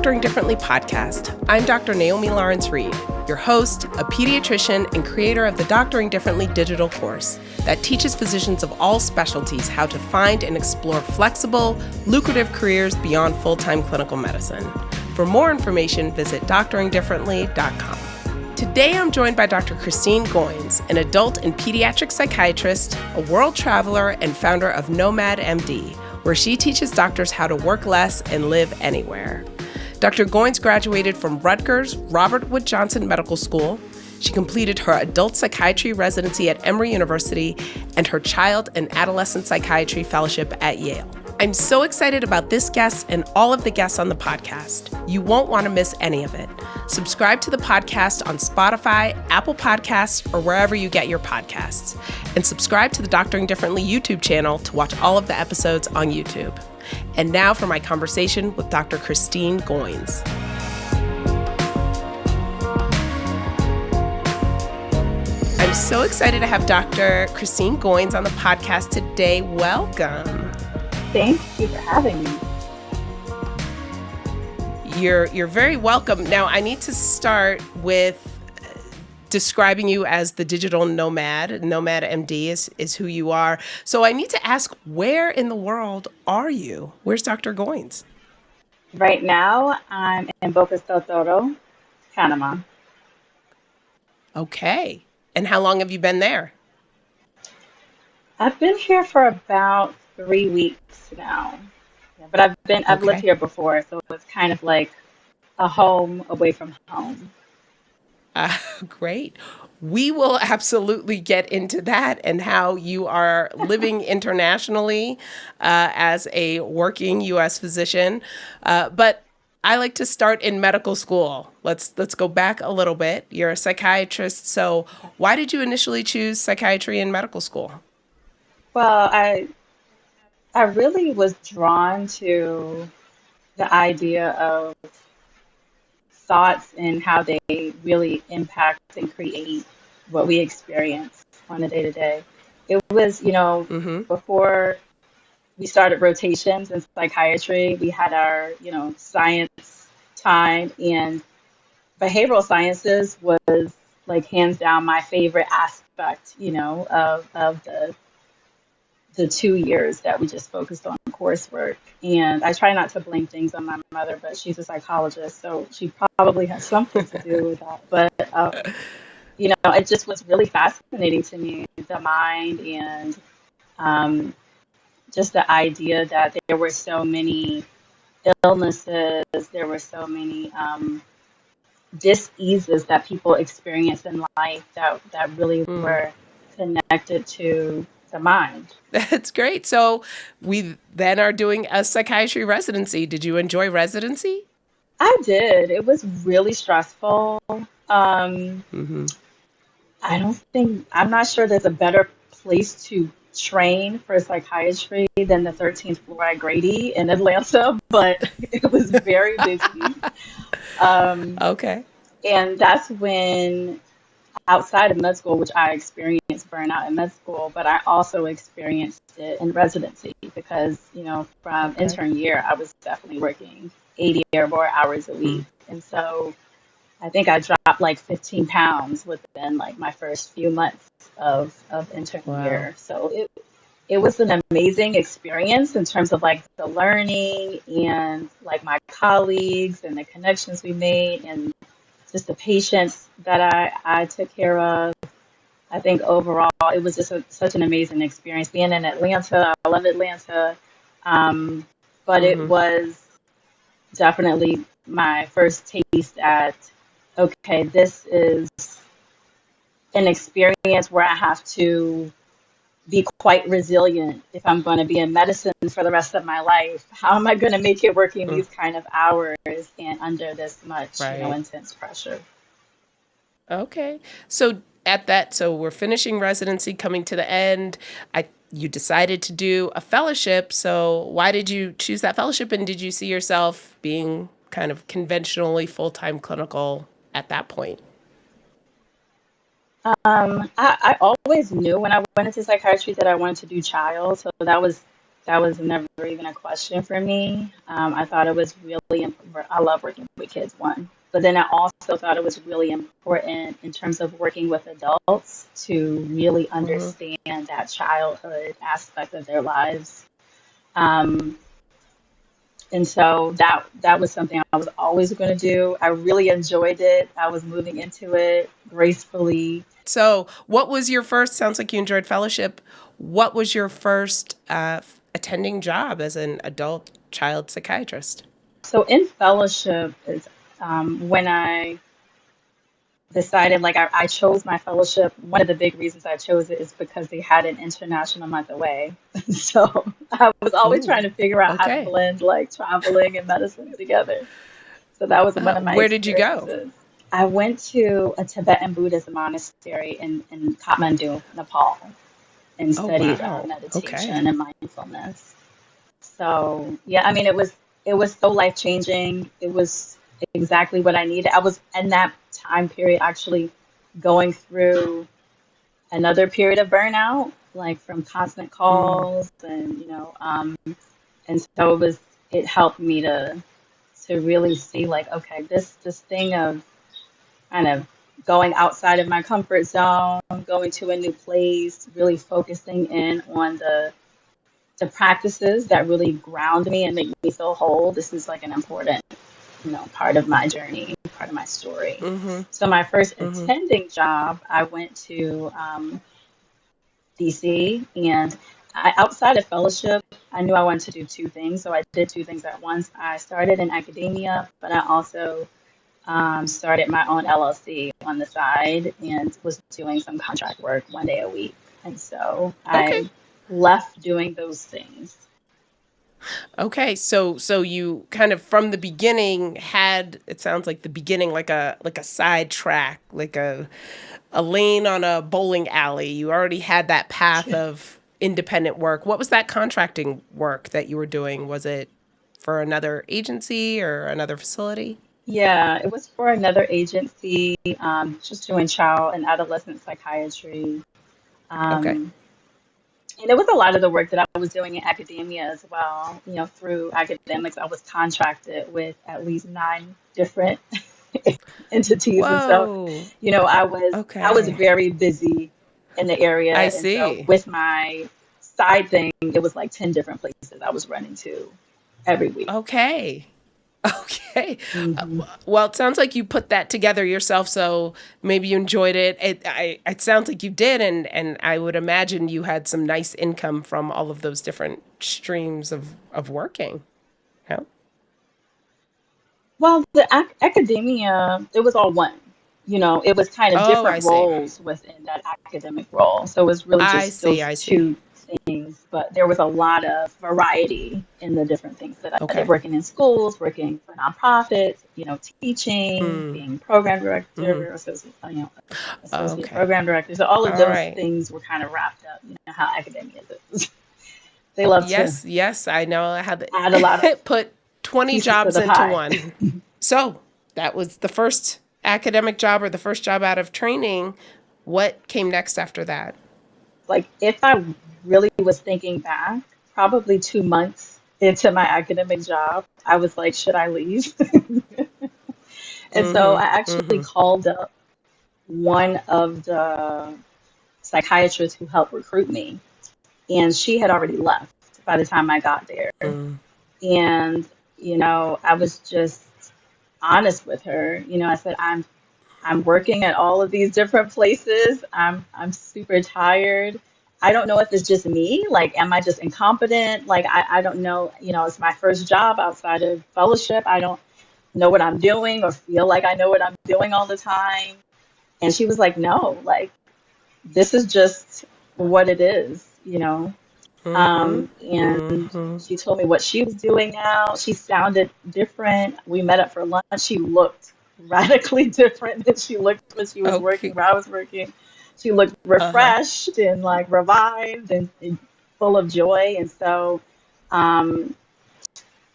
Doctoring Differently podcast. I'm Dr. Naomi Lawrence-Reid, your host, a pediatrician, and creator of the Doctoring Differently digital course that teaches physicians of all specialties how to find and explore flexible, lucrative careers beyond full-time clinical medicine. For more information, visit doctoringdifferently.com. Today, I'm joined by Dr. Kristine Goins, an adult and pediatric psychiatrist, a world traveler, and founder of Nomad MD, where she teaches doctors how to work less and live anywhere. Dr. Goins graduated from Rutgers Robert Wood Johnson Medical School. She completed her adult psychiatry residency at Emory University and her child and adolescent psychiatry fellowship at Yale. I'm so excited about this guest and all of the guests on the podcast. You won't want to miss any of it. Subscribe to the podcast on Spotify, Apple Podcasts, or wherever you get your podcasts. And subscribe to the Doctoring Differently YouTube channel to watch all of the episodes on YouTube. And now for my conversation with Dr. Kristine Goins. I'm so excited to have Dr. Kristine Goins on the podcast today. Welcome. Thank you for having me. You're very welcome. Now, I need to start with describing you as the digital nomad. Nomad MD is who you are. So I need to ask, where in the world are you? Where's Dr. Goins? Right now, I'm in Boca del Toro, Panama. Okay. And how long have you been there? I've been here for about 3 weeks now. Yeah, but I've lived here before, so it's kind of like a home away from home. Great. We will absolutely get into that and how you are living internationally as a working U.S. physician. But I like to start in medical school. Let's go back a little bit. You're a psychiatrist, so why did you initially choose psychiatry in medical school? Well, I really was drawn to the idea of thoughts and how they really impact and create what we experience on a day-to-day. It was, before we started rotations in psychiatry, we had our, science time, and behavioral sciences was like hands down my favorite aspect, of the 2 years that we just focused on coursework. And I try not to blame things on my mother, but she's a psychologist, so she probably has something to do with that. But, it just was really fascinating to me, the mind and just the idea that there were so many illnesses, there were so many dis-eases that people experience in life that really were connected to the mind. That's great. So we then are doing a psychiatry residency. Did you enjoy residency? I did. It was really stressful. I'm not sure there's a better place to train for psychiatry than the 13th floor at Grady in Atlanta, but it was very busy. Okay. And that's when, outside of med school, which I experienced burnout in med school, but I also experienced it in residency because, from intern year, I was definitely working 80 or more hours a week. And so I think I dropped like 15 pounds within like my first few months of intern year. So it was an amazing experience in terms of like the learning and like my colleagues and the connections we made and just the patients that I took care of. I think overall it was just such an amazing experience being in Atlanta. I love Atlanta, but it was definitely my first taste at, okay, this is an experience where I have to be quite resilient if I'm going to be in medicine for the rest of my life. How am I going to make it working these kind of hours and under this much, intense pressure? Okay. So we're finishing residency, coming to the end. You decided to do a fellowship. So why did you choose that fellowship? And did you see yourself being kind of conventionally full-time clinical at that point? I always knew when I went into psychiatry that I wanted to do child. So that was That was never even a question for me. I thought it was really important. I love working with kids, one. But then I also thought it was really important in terms of working with adults to really Hmm. understand that childhood aspect of their lives. Um, and so that was something I was always going to do. I really enjoyed it. I was moving into it gracefully. So, what was your first? Sounds like you enjoyed fellowship. What was your first attending job as an adult child psychiatrist? So in fellowship is when I decided, like, I chose my fellowship. One of the big reasons I chose it is because they had an international month away. So I was always Ooh, trying to figure out how to okay. blend like traveling and medicine together. So that was one of my Where did you go? experiences. I went to a Tibetan Buddhist monastery in Kathmandu, Nepal, and Oh, studied wow. Okay. meditation and mindfulness. So yeah, I mean, it was so life changing. It was exactly what I needed. I was in that time period actually going through another period of burnout, like from constant Mm. calls and and so it helped me to really see like, okay, this thing of kind of going outside of my comfort zone, going to a new place, really focusing in on the practices that really ground me and make me feel whole. This is like an important, part of my journey, part of my story. Mm-hmm. So my first Mm-hmm. attending job, I went to DC, and outside of fellowship, I knew I wanted to do two things. So I did two things at once. I started in academia, but I also started my own LLC on the side and was doing some contract work 1 day a week. And so Okay. I left doing those things. Okay. So you kind of from the beginning had, it sounds like the beginning, like a side track, like a lane on a bowling alley. You already had that path of independent work. What was that contracting work that you were doing? Was it for another agency or another facility? Yeah, it was for another agency, just doing child and adolescent psychiatry. Okay. Um, and it was a lot of the work that I was doing in academia as well. Through academics, I was contracted with at least 9 different entities. And so, Whoa. I was Okay. very busy in the area. I And so see. with my side thing, it was like 10 different places I was running to every week. Okay. Okay. Hmm. Well, it sounds like you put that together yourself, so maybe you enjoyed it. It sounds like you did, and I would imagine you had some nice income from all of those different streams of working. Yeah. Well, the academia, it was all one. It was kind of Oh, I different see. roles within that academic role. So it was really I just see. those I see. two things, but there was a lot of variety in the different things that I did, Okay. working in schools, working for nonprofits, teaching, Hmm. being program Hmm. director, associate Okay. program director. So all of All those right. things were kind of wrapped up. You know how academia is. They love to Yes. Yes. I know. I had add a lot of put 20 pieces to jobs the into pie. one. So that was the first academic job or the first job out of training. What came next after that? Like, if I really was thinking back, probably 2 months into my academic job, I was like, should I leave? And so Mm-hmm. I actually Mm-hmm. called up one of the psychiatrists who helped recruit me, and she had already left by the time I got there. Mm. And, I was just honest with her. I said, I'm working at all of these different places. I'm super tired. I don't know if it's just me. Like, am I just incompetent? Like, I don't know. It's my first job outside of fellowship. I don't know what I'm doing or feel like I know what I'm doing all the time. And she was like, no, like, this is just what it is. Mm-hmm. And Mm-hmm. she told me what she was doing now. She sounded different. We met up for lunch. She looked radically different than she looked when she was working, Okay. where I was working. She looked Uh-huh. refreshed and like revived and full of joy. And so um,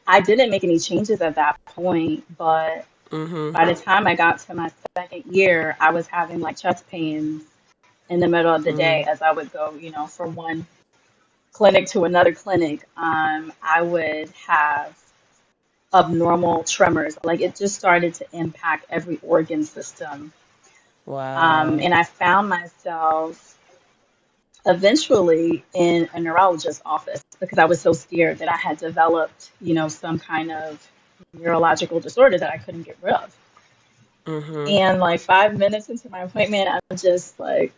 I didn't make any changes at that point. But Mm-hmm. by the time I got to my second year, I was having like chest pains in the middle of the day Mm. as I would go, for clinic to another clinic, I would have abnormal tremors. Like it just started to impact every organ system. Wow. And I found myself eventually in a neurologist's office because I was so scared that I had developed, some kind of neurological disorder that I couldn't get rid of. Mm-hmm. And like 5 minutes into my appointment, I'm just like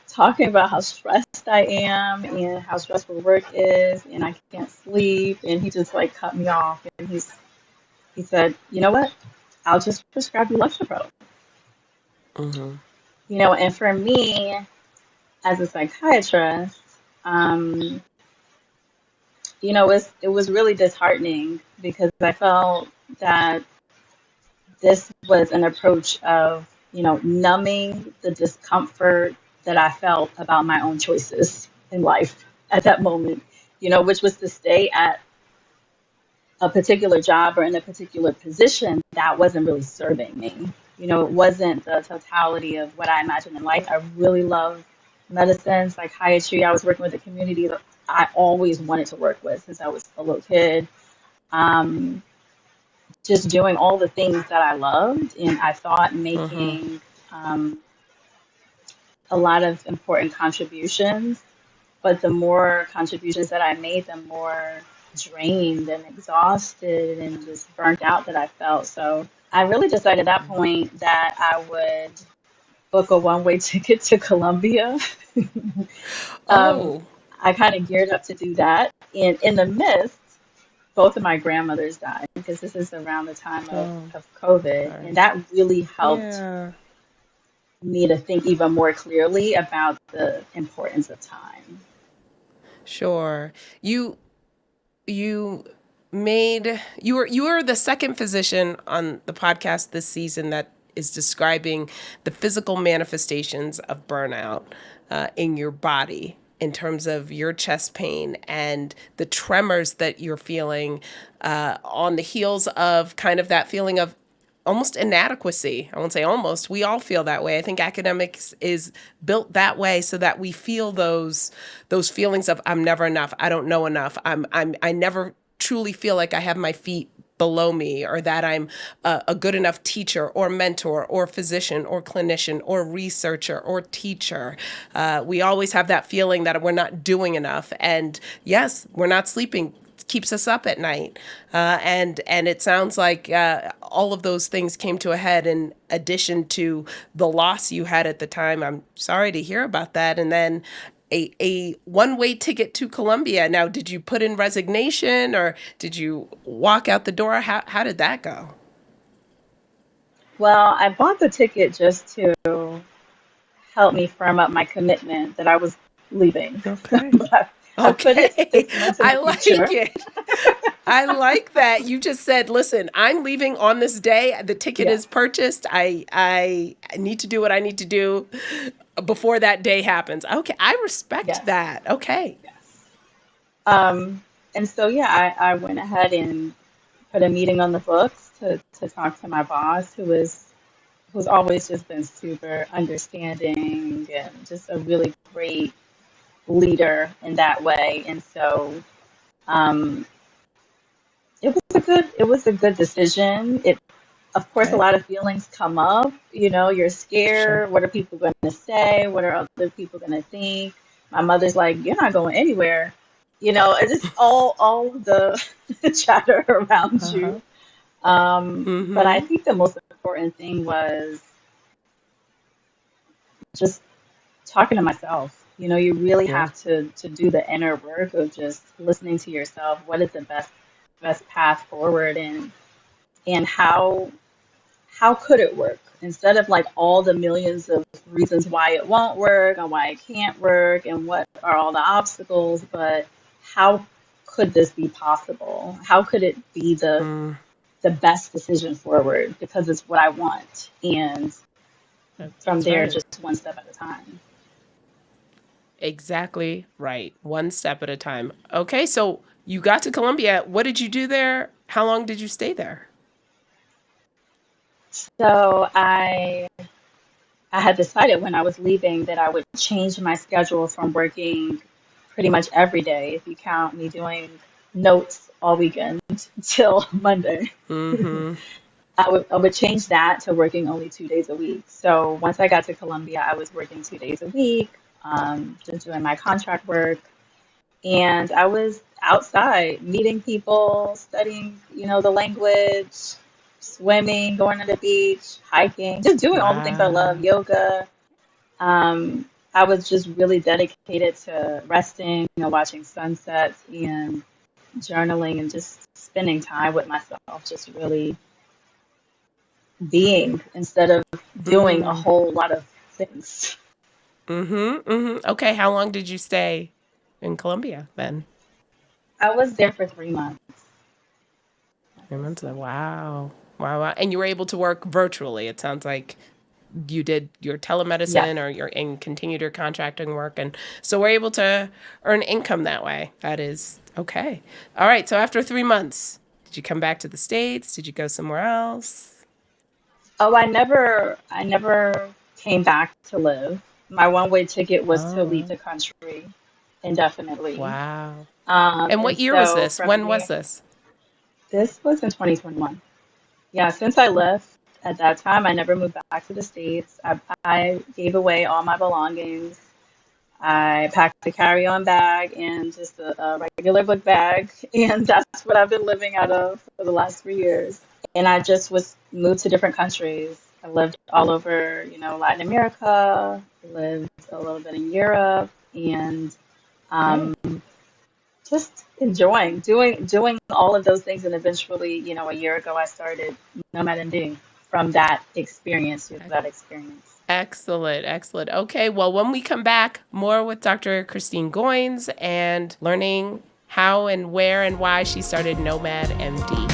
talking about how stressed I am and how stressful work is, and I can't sleep. And he just like cut me off, and he said, "You know what? I'll just prescribe you Lexapro." Mm-hmm. And for me as a psychiatrist, um, it was really disheartening because I felt that this was an approach of, numbing the discomfort that I felt about my own choices in life at that moment, which was to stay at a particular job or in a particular position that wasn't really serving me. It wasn't the totality of what I imagined in life. I really love medicine, psychiatry. I was working with a community that I always wanted to work with since I was a little kid. Um, just doing all the things that I loved, and I thought Mm-hmm. making um, a lot of important contributions. But the more contributions that I made, the more drained and exhausted and just burnt out that I felt. So I really decided at that point that I would book a one-way ticket to Colombia. um, Oh. I kind of geared up to do that. And in the midst, both of my grandmothers died because this is around the time of, Oh, of COVID. sorry. And that really helped Yeah. me to think even more clearly about the importance of time. Sure. You you were the second physician on the podcast this season that is describing the physical manifestations of burnout in your body in terms of your chest pain and the tremors that you're feeling on the heels of kind of that feeling of almost inadequacy. I won't say almost. We all feel that way. I think academics is built that way so that we feel those feelings of I'm never enough. I don't know enough. I never truly feel like I have my feet below me or that I'm a good enough teacher or mentor or physician or clinician or researcher or teacher. We always have that feeling that we're not doing enough. And yes, we're not sleeping keeps us up at night. And it sounds like all of those things came to a head in addition to the loss you had at the time. I'm sorry to hear about that. And then a one-way ticket to Colombia. Now, did you put in resignation or did you walk out the door? How did that go? Well, I bought the ticket just to help me firm up my commitment that I was leaving. Okay. But I put it Okay. 6 months in I the like future. it. I like that. You just said, listen, I'm leaving on this day. The ticket Yeah, is purchased. I need to do what I need to do before that day happens. Okay. I respect yes, that. Okay. yes. Um, and so, yeah, I went ahead and put a meeting on the books to talk to my boss, who's always just been super understanding and just a really great leader in that way. And so, um, it was a good decision. Of course, a Okay. lot of feelings come up. You're Sure. scared. What are people going to say? What are other people going to think? My mother's like, "You're not going anywhere." It's just all of the chatter around Uh-huh. you. But I Mm-hmm. think the most important thing was just talking to myself. You really Yeah. have to do the inner work of just listening to yourself. What is the best path forward, and how could it work instead of like all the millions of reasons why it won't work and why it can't work and what are all the obstacles, but how could this be possible? How could it be Mm, the best decision forward because it's what I want, and from that's there right. just one step at a time. Exactly right. One step at a time. Okay. So you got to Colombia. What did you do there? How long did you stay there? So I had decided when I was leaving that I would change my schedule from working pretty much every day if you count me doing notes all weekend till Monday. Mm-hmm. I would change that to working only 2 days a week. So once I got to Colombia, I was working 2 days a week, just doing my contract work. And I was outside meeting people, studying, the language, swimming, going to the beach, hiking, just doing all the things I Wow. love, yoga. I was just really dedicated to resting, watching sunsets and journaling and just spending time with myself, just really being instead of doing a Mm. whole lot of things. Mm-hmm. Mm-hmm. Okay, how long did you stay in Colombia then? I was there for 3 months. 3 months. Wow. Wow, wow. And you were able to work virtually. It sounds like you did your Yes. telemedicine or your and continued your contracting work, and so we're able to earn income that way. That is okay. All right. So after 3 months, did you come back to the States? Did you go somewhere else? Oh, I never came back to live. My one-way ticket was to leave Oh, the country indefinitely. wow. And And what year was so this? from When was there, this? this was in 2021. Yeah, since I left at that time, I never moved back to the States. I gave away all my belongings. I packed a carry-on bag and just a regular book bag, and that's what I've been living out of for the last 3 years. And I just was moved to different countries. I lived all over, Latin America, lived a little bit in Europe, and Okay. um, just enjoying doing all of those things. And eventually, a year ago, I started Nomad MD from that experience to that experience. Excellent, excellent. Okay, well, when we come back, more with Dr. Kristine Goins and learning how and where and why she started Nomad MD.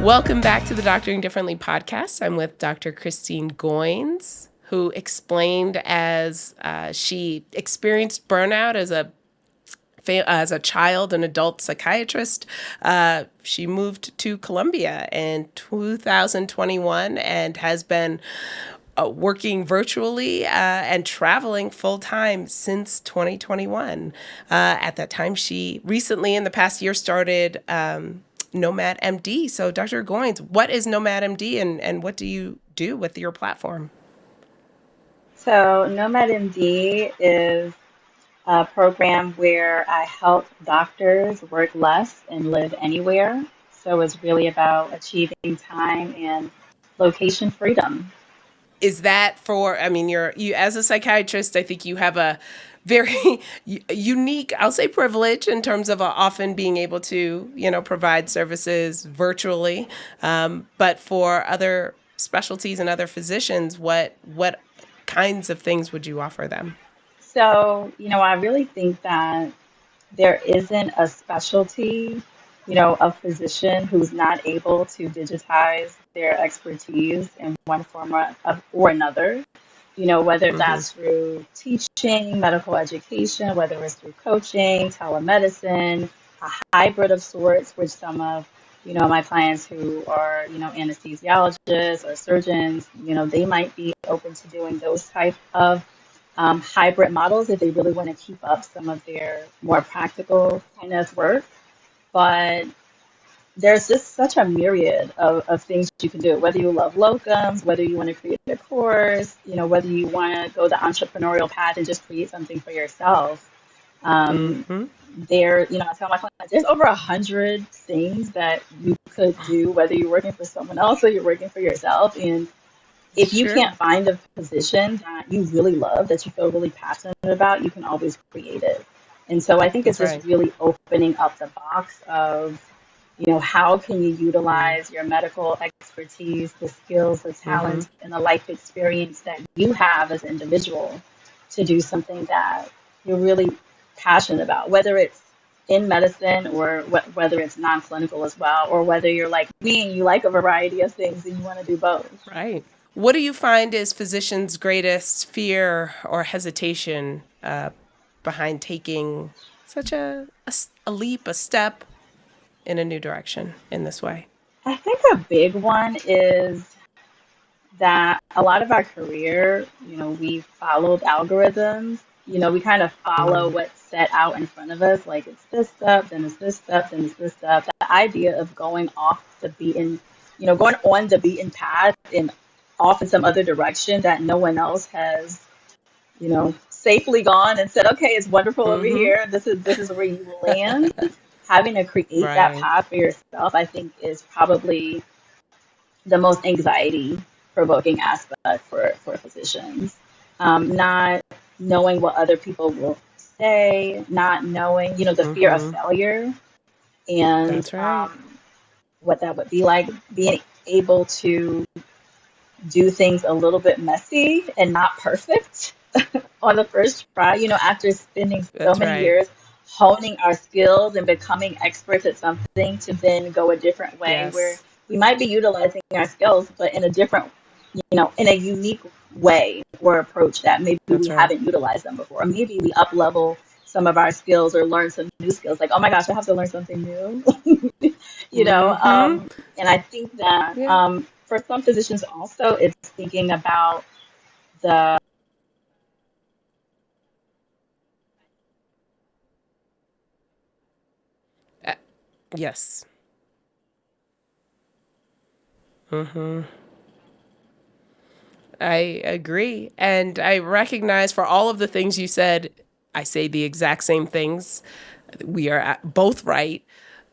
Welcome back to the Doctoring Differently podcast. I'm with Dr. Kristine Goins, who explained as she experienced burnout as a child and adult psychiatrist. She moved to Colombia in 2021 and has been working virtually and traveling full time since 2021. At that time, she recently, in the past year, started Nomad MD. So, Dr. Goins, what is Nomad MD and what do you do with your platform? So Nomad MD is a program where I help doctors work less and live anywhere. So it's really about achieving time and location freedom. Is that for, I mean, you as a psychiatrist, I think you have a very unique, I'll say, privilege in terms of often being able to, provide services virtually. But for other specialties and other physicians, what kinds of things would you offer them? So, I really think that there isn't a specialty, a physician who's not able to digitize their expertise in one form or another. Whether Mm-hmm. that's through teaching, medical education, whether it's through coaching, telemedicine, a hybrid of sorts, which some of, my clients who are, anesthesiologists or surgeons, they might be open to doing those type of hybrid models if they really want to keep up some of their more practical kind of work. But there's just such a myriad of things you can do, whether you love locums, whether you want to create a course, whether you want to go the entrepreneurial path and just create something for yourself. Um, Mm-hmm. I tell my clients, there's over 100 things that you could do, whether you're working for someone else or you're working for yourself. And if It's you true. can't find a position that you really love, that you feel really passionate about, you can always create it. And so I think it's That's just right. really opening up the box of, how can you utilize your medical expertise, the skills, the Mm-hmm. talents, and the life experience that you have as an individual to do something that you're really passionate about, whether it's in medicine or whether it's non-clinical as well, or whether you're like me and you like a variety of things and you want to do both. Right. What do you find is physicians' greatest fear or hesitation behind taking such a leap, a step in a new direction in this way? I think a big one is that a lot of our career, we followed algorithms. We kind of follow Mm, what's set out in front of us, like it's this stuff, then it's this stuff, then it's this stuff. The idea of going off the beaten, going on the beaten path and off in some other direction that no one else has, safely gone and said, okay, it's wonderful over mm-hmm. here. This is where you will land. Having to create that Right. path for yourself, I think, is probably the most anxiety provoking aspect for physicians. Not knowing what other people will say, not knowing, the fear of Mm-hmm. failure and That's right. what that would be like, being able to do things a little bit messy and not perfect on the first try, after spending so That's many right. years honing our skills and becoming experts at something to then go a different way where Yes. we might be utilizing our skills, but in a different, in a unique way or approach that maybe we That's right. haven't utilized them before. Or maybe we up level some of our skills or learn some new skills. Like, oh my gosh, I have to learn something new. you know, Mm-hmm. um, and I think that Yeah. for some physicians also, it's thinking about the Uh, yes. Mm-hmm. I agree. And I recognize for all of the things you said, I say the exact same things. We are both right.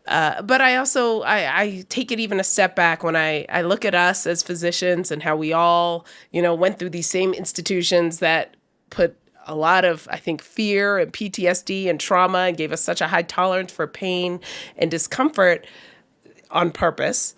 But I also I take it even a step back when I look at us as physicians and how we all, went through these same institutions that put a lot of, I think, fear and PTSD and trauma and gave us such a high tolerance for pain and discomfort on purpose,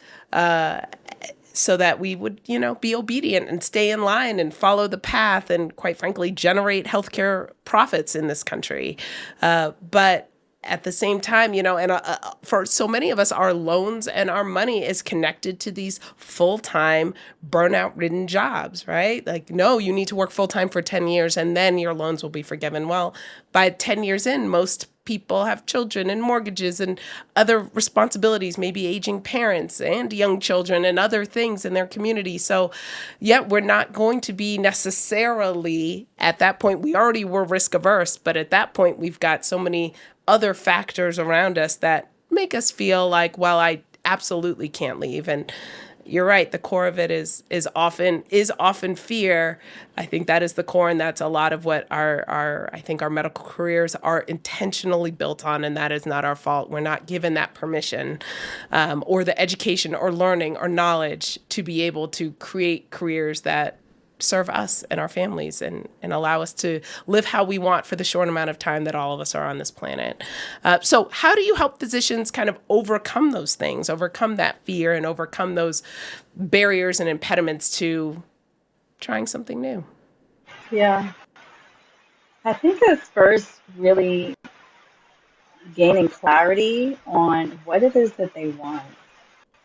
so that we would, be obedient and stay in line and follow the path and, quite frankly, generate healthcare profits in this country. But at the same time, and for so many of us, our loans and our money is connected to these full-time burnout-ridden jobs, right? Like, no, you need to work full-time for 10 years and then your loans will be forgiven. Well, by 10 years in, most people have children and mortgages and other responsibilities, maybe aging parents and young children and other things in their community. So, yeah, we're not going to be necessarily at that point. We already were risk averse, but at that point, we've got so many other factors around us that make us feel like, well, I absolutely can't leave. And you're right. The core of it is often fear. I think that is the core, and that's a lot of what our I think our medical careers are intentionally built on, and that is not our fault. We're not given that permission, or the education, or learning, or knowledge to be able to create careers that serve us and our families and allow us to live how we want for the short amount of time that all of us are on this planet. So how do you help physicians kind of overcome those things, overcome that fear, and overcome those barriers and impediments to trying something new? yeah. I think it's first really gaining clarity on what it is that they want.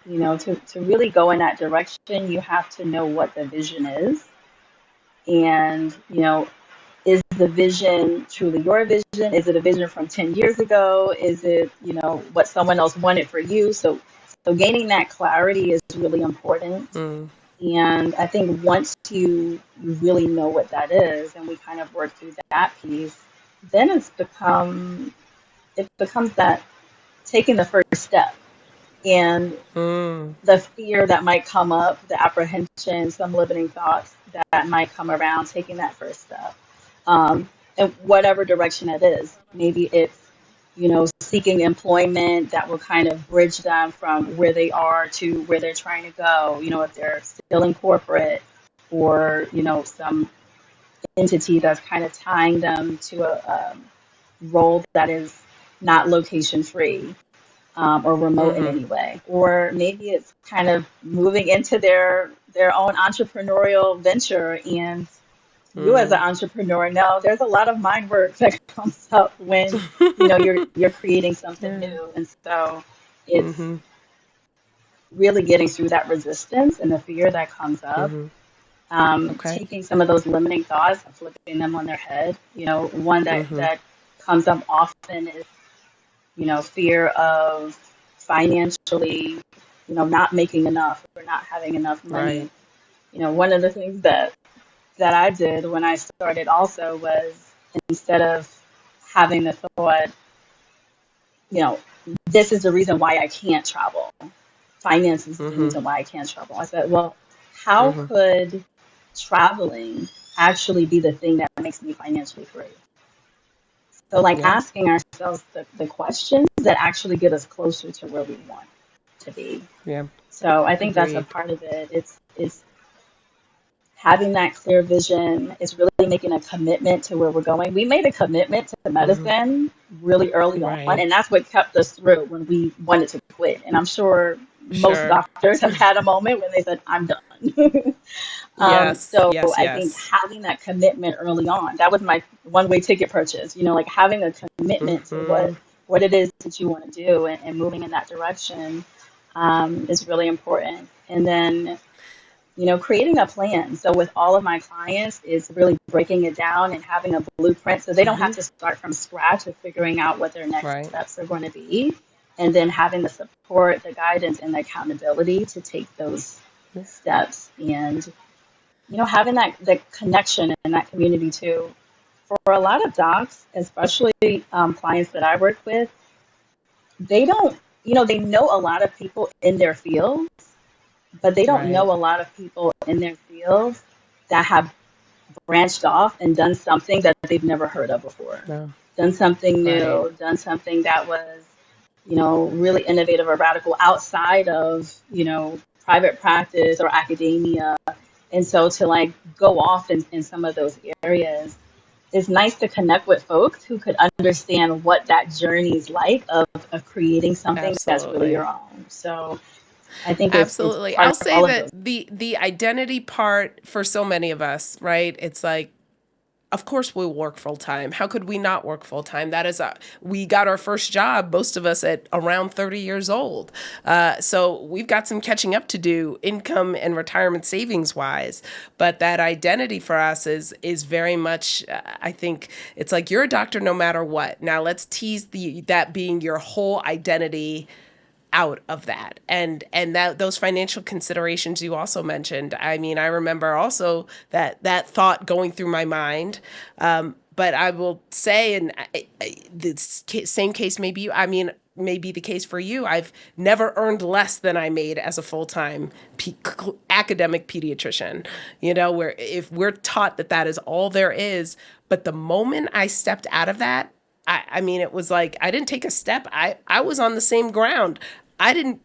To really go in that direction, you have to know what the vision is. And, is the vision truly your vision? Is it a vision from 10 years ago? Is it, what someone else wanted for you? So gaining that clarity is really important. Mm, And I think once you really know what that is, and we kind of work through that piece, then it becomes that taking the first step. And mm, the fear that might come up, the apprehension, some limiting thoughts that might come around taking that first step. In whatever direction it is. Maybe it's, seeking employment that will kind of bridge them from where they are to where they're trying to go. If they're still in corporate or, some entity that's kind of tying them to a role that is not location free, or remote in mm-hmm. any way. Or maybe it's kind of moving into their own entrepreneurial venture, and you as an Mm, entrepreneur know there's a lot of mind work that comes up when you're creating something yeah. new. And so it's Mm-hmm. really getting through that resistance and the fear that comes up. Mm-hmm. Okay. Taking some of those limiting thoughts and flipping them on their head. One that Mm-hmm. that comes up often is fear of financially, not making enough or not having enough money. Right. one of the things that I did when I started also was, instead of having the thought, you know, this is the reason why I can't travel. Finance is the Mm-hmm. reason why I can't travel. I said, well, how Mm-hmm. could traveling actually be the thing that makes me financially free? So, like, Yeah. asking ourselves the questions that actually get us closer to where we want to be. Yeah. So, I think that's a Agreed. part of it. It's having that clear vision, is really making a commitment to where we're going. We made a commitment to Mm-hmm. medicine really early on, Right. and that's what kept us through when we wanted to quit. And I'm sure most Sure. doctors have had a moment when they said, I'm done. Yes. So Yes. I think Yes. having that commitment early on, that was my one-way ticket purchase, like having a commitment to Mm-hmm. what it is that you want to do, and moving in that direction, is really important. And then, creating a plan. So with all of my clients, is really breaking it down and having a blueprint so they don't have Mm-hmm. to start from scratch of figuring out what their next Right. steps are going to be. And then having the support, the guidance, and the accountability to take those Yeah. steps. And, having that the connection and that community too. For a lot of docs, especially clients that I work with, they don't, they know a lot of people in their field, but they don't Right. know a lot of people in their fields that have branched off and done something that they've never heard of before, No. done something Right. new, done something that was, really innovative or radical outside of, private practice or academia. And so to like go off in some of those areas, it's nice to connect with folks who could understand what that journey is like of creating something that's really Absolutely. your own. So I think it's Absolutely. part I'll of say all of that those. the identity part for so many of us, right? It's like, of course we work full time. How could we not work full time? That is we got our first job, most of us at around 30 years old. So we've got some catching up to do, income and retirement savings wise. But that identity for us is very much. I think it's like you're a doctor no matter what. Now let's tease that being your whole identity out of that, and that those financial considerations you also mentioned. I mean, I remember also that thought going through my mind. But I will say, and same case maybe I mean, may be the case for you. I've never earned less than I made as a full-time academic pediatrician. Where if we're taught that is all there is, but the moment I stepped out of that, I mean, it was like I didn't take a step. I was on the same ground. I didn't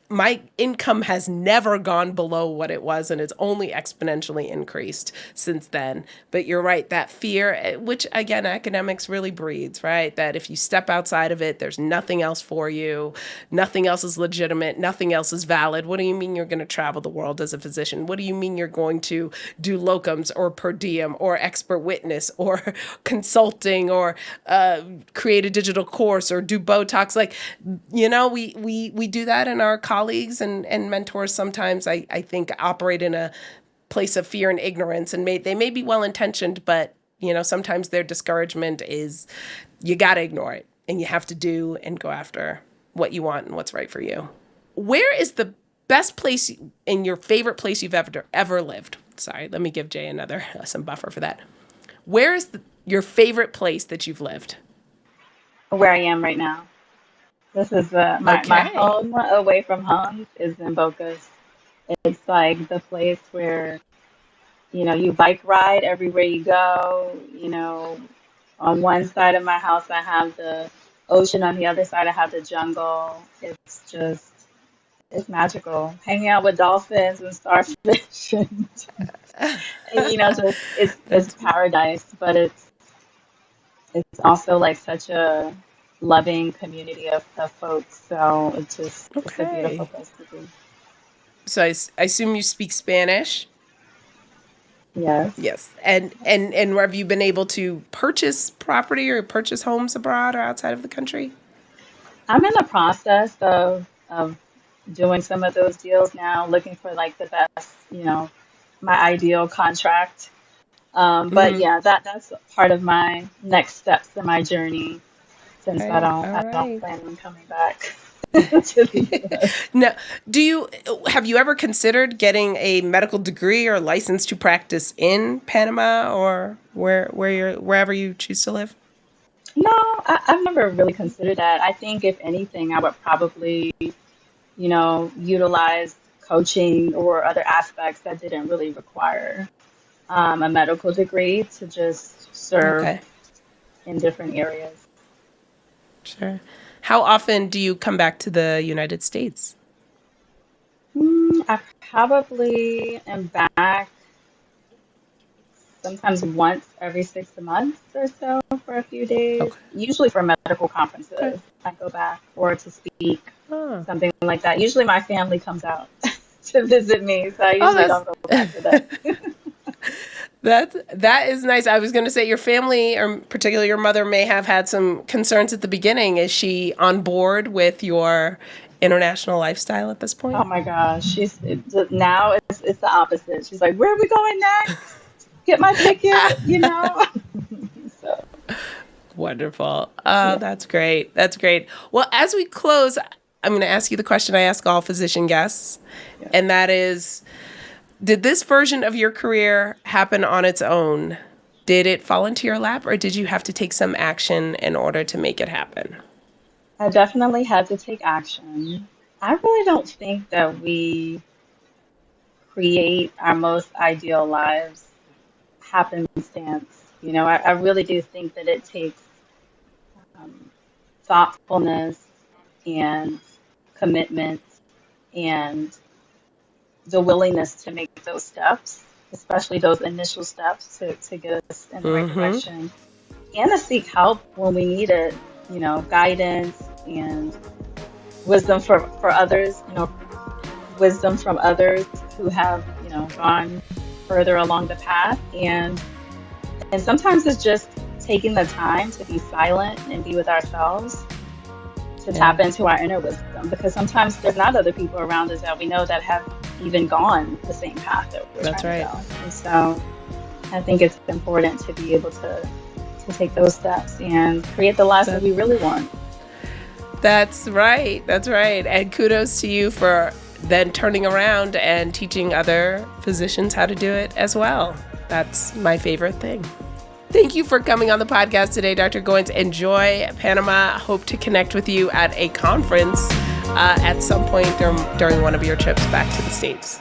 my income has never gone below what it was, and it's only exponentially increased since then. But you're right, that fear, which again academics really breeds, right? That if you step outside of it, there's nothing else for you, nothing else is legitimate, nothing else is valid. What do you mean you're going to travel the world as a physician? What do you mean you're going to do locums or per diem or expert witness or consulting or create a digital course or do Botox? Like, we do that in our colleagues and mentors sometimes, I think, operate in a place of fear and ignorance, and they may be well intentioned, but sometimes their discouragement is you got to ignore it and you have to do and go after what you want and what's right for you. Where is the best place and your favorite place you've ever lived? Sorry, let me give Jay another some buffer for that. Where is your favorite place that you've lived? Where I am right now. This is my Okay. home away from home is in Bocas. It's like the place where, you bike ride everywhere you go. On one side of my house, I have the ocean. On the other side, I have the jungle. It's magical. Hanging out with dolphins and starfish, and just it's That's paradise. But it's also like such a loving community of folks. So it's a beautiful okay. place to be. So I assume you speak Spanish. Yes. Yes. And have you been able to purchase property or purchase homes abroad or outside of the country? I'm in the process of doing some of those deals now, looking for like the best, my ideal contract. But Mm-hmm. yeah, that's part of my next steps in my journey, since Right. I All don't right. plan on coming back. to the US. Now, have you ever considered getting a medical degree or license to practice in Panama or wherever you choose to live? No, I've never really considered that. I think if anything, I would probably, utilize coaching or other aspects that didn't really require a medical degree to just serve Okay, in different areas. sure. How often do you come back to the United States? I probably am back sometimes once every 6 months or so for a few days, Okay. usually for medical Okay. conferences. I go back or to speak, Oh, something like that. Usually my family comes out to visit me, so I oh, usually don't go back to them. that is nice. I was going to say your family, or particularly your mother, may have had some concerns at the beginning. Is she on board with your international lifestyle at this Oh point? my gosh, now it's the opposite. She's like, "Where are we going next? Get my ticket," So Wonderful. yeah. That's great. That's great. Well, as we close, I'm going to ask you the question I ask all physician guests, Yeah. and that is, did this version of your career happen on its own? Did it fall into your lap, or did you have to take some action in order to make it happen? I definitely had to take action. I really don't think that we create our most ideal lives happenstance. I really do think that it takes um, thoughtfulness and commitment and the willingness to make those steps, especially those initial steps to get us in the right Mm-hmm. direction, and to seek help when we need it, guidance and wisdom for others, wisdom from others who have, gone further along the path. And sometimes it's just taking the time to be silent and be with ourselves to Yeah, tap into our inner wisdom, because sometimes there's not other people around us that we know that have even gone the same path that we're that's trying to right. go. And so I think it's important to be able to take those steps and create the lives that That, we really want. that's right. That's right. And kudos to you for then turning around and teaching other physicians how to do it as well. That's my favorite thing. Thank you for coming on the podcast today, Dr. Goins. Enjoy Panama. Hope to connect with you at a conference at some point during one of your trips back to the States.